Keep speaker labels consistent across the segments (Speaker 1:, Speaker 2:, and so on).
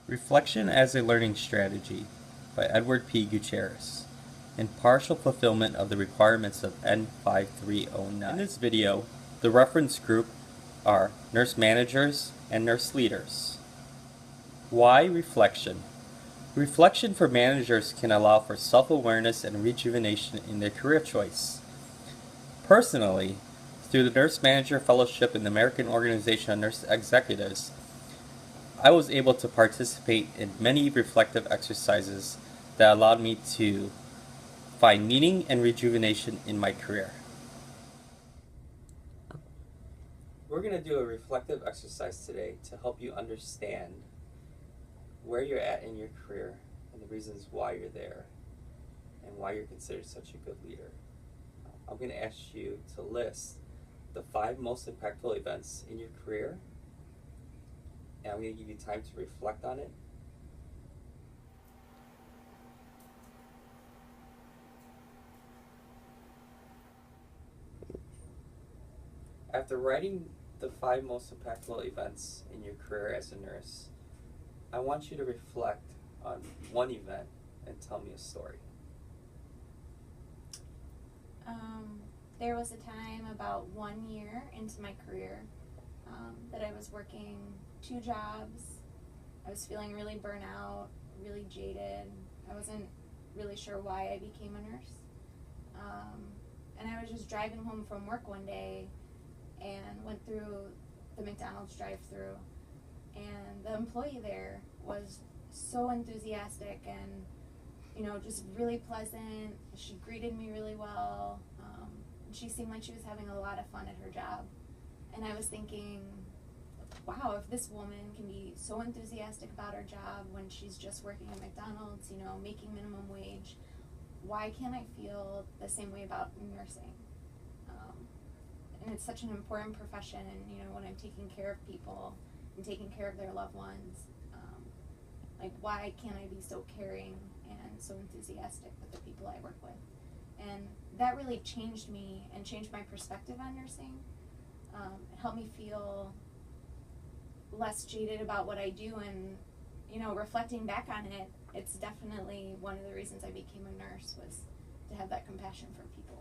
Speaker 1: Reflection as a Learning Strategy by Edward P. Gutierrez, in partial fulfillment of the requirements of N5309. In this video, the reference group are nurse managers and nurse leaders. Why reflection? Reflection for managers can allow for self-awareness and rejuvenation in their career choice. Personally, through the Nurse Manager Fellowship in the American Organization of Nurse Executives, I was able to participate in many reflective exercises that allowed me to find meaning and rejuvenation in my career. We're going to do a reflective exercise today to help you understand where you're at in your career and the reasons why you're there and why you're considered such a good leader. I'm going to ask you to list the 5 most impactful events in your career, and I'm going to give you time to reflect on it. After writing the 5 most impactful events in your career as a nurse, I want you to reflect on one event and tell me a story.
Speaker 2: There was a time about 1 year into my career that I was working 2 jobs. I was feeling really burnt out, really jaded. I wasn't really sure why I became a nurse. And I was just driving home from work one day and went through the McDonald's drive-thru, and the employee there was so enthusiastic and just really pleasant. She greeted me really well. She seemed like she was having a lot of fun at her job. And I was thinking, wow, if this woman can be so enthusiastic about her job when she's just working at McDonald's, making minimum wage, why can't I feel the same way about nursing? And it's such an important profession, and when I'm taking care of people and taking care of their loved ones, why can't I be so caring and so enthusiastic with the people I work with? And that really changed me and changed my perspective on nursing. It helped me feel less jaded about what I do, and reflecting back on it, it's definitely one of the reasons I became a nurse, was to have that compassion for people.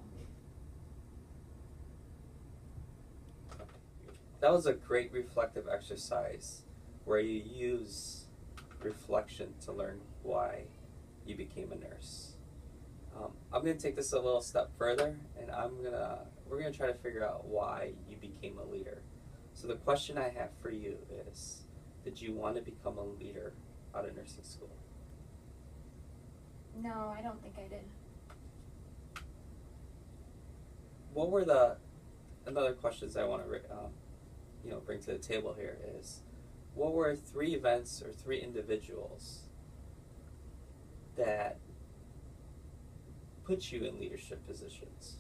Speaker 1: That was a great reflective exercise where you use reflection to learn why you became a nurse. I'm going to take this a little step further, and we're going to try to figure out why you became a leader. So the question I have for you is, did you want to become a leader out of nursing school?
Speaker 2: No, I don't think I did.
Speaker 1: What were another questions I want to bring to the table here is, what were 3 events or 3 individuals that put you in leadership positions?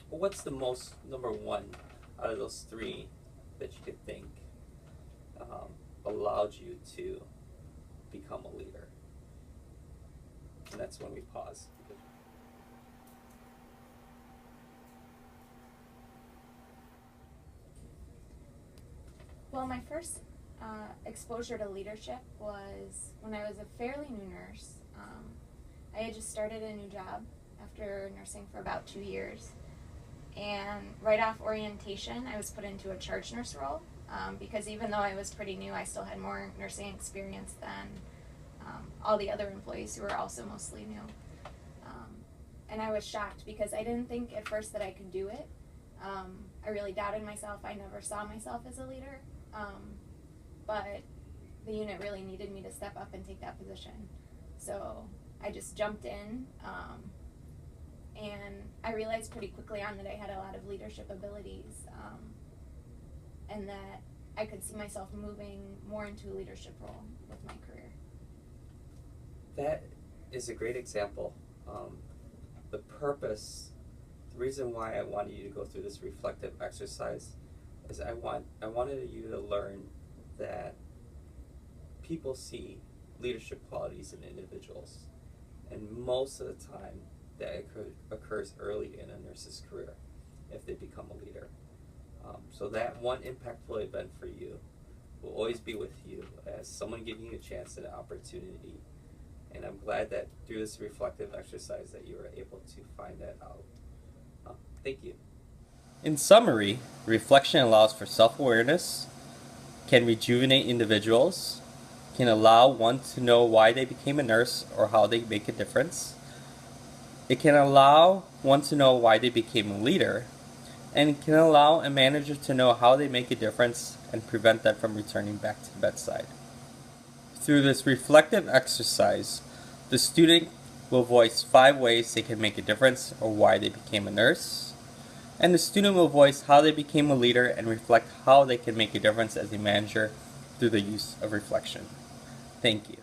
Speaker 1: Well, what's the number 1 out of those 3 that you could think allowed you to become a leader? And that's when we pause.
Speaker 2: Well, my first exposure to leadership was when I was a fairly new nurse. I had just started a new job after nursing for about 2 years. And right off orientation, I was put into a charge nurse role because even though I was pretty new, I still had more nursing experience than all the other employees who were also mostly new. And I was shocked because I didn't think at first that I could do it. I really doubted myself. I never saw myself as a leader. But the unit really needed me to step up and take that position. So I just jumped in, and I realized pretty quickly on that I had a lot of leadership abilities, and that I could see myself moving more into a leadership role with my career.
Speaker 1: That is a great example. The purpose, the reason why I wanted you to go through this reflective exercise is I wanted you to learn that people see leadership qualities in individuals, and most of the time that occurs early in a nurse's career if they become a leader. So that one impactful event for you will always be with you as someone giving you a chance and an opportunity. And I'm glad that through this reflective exercise that you were able to find that out. Thank you. In summary, reflection allows for self-awareness, can rejuvenate individuals, can allow one to know why they became a nurse or how they make a difference. It can allow one to know why they became a leader, and it can allow a manager to know how they make a difference and prevent them from returning back to the bedside. Through this reflective exercise, the student will voice 5 ways they can make a difference or why they became a nurse, and the student will voice how they became a leader and reflect how they can make a difference as a manager through the use of reflection. Thank you.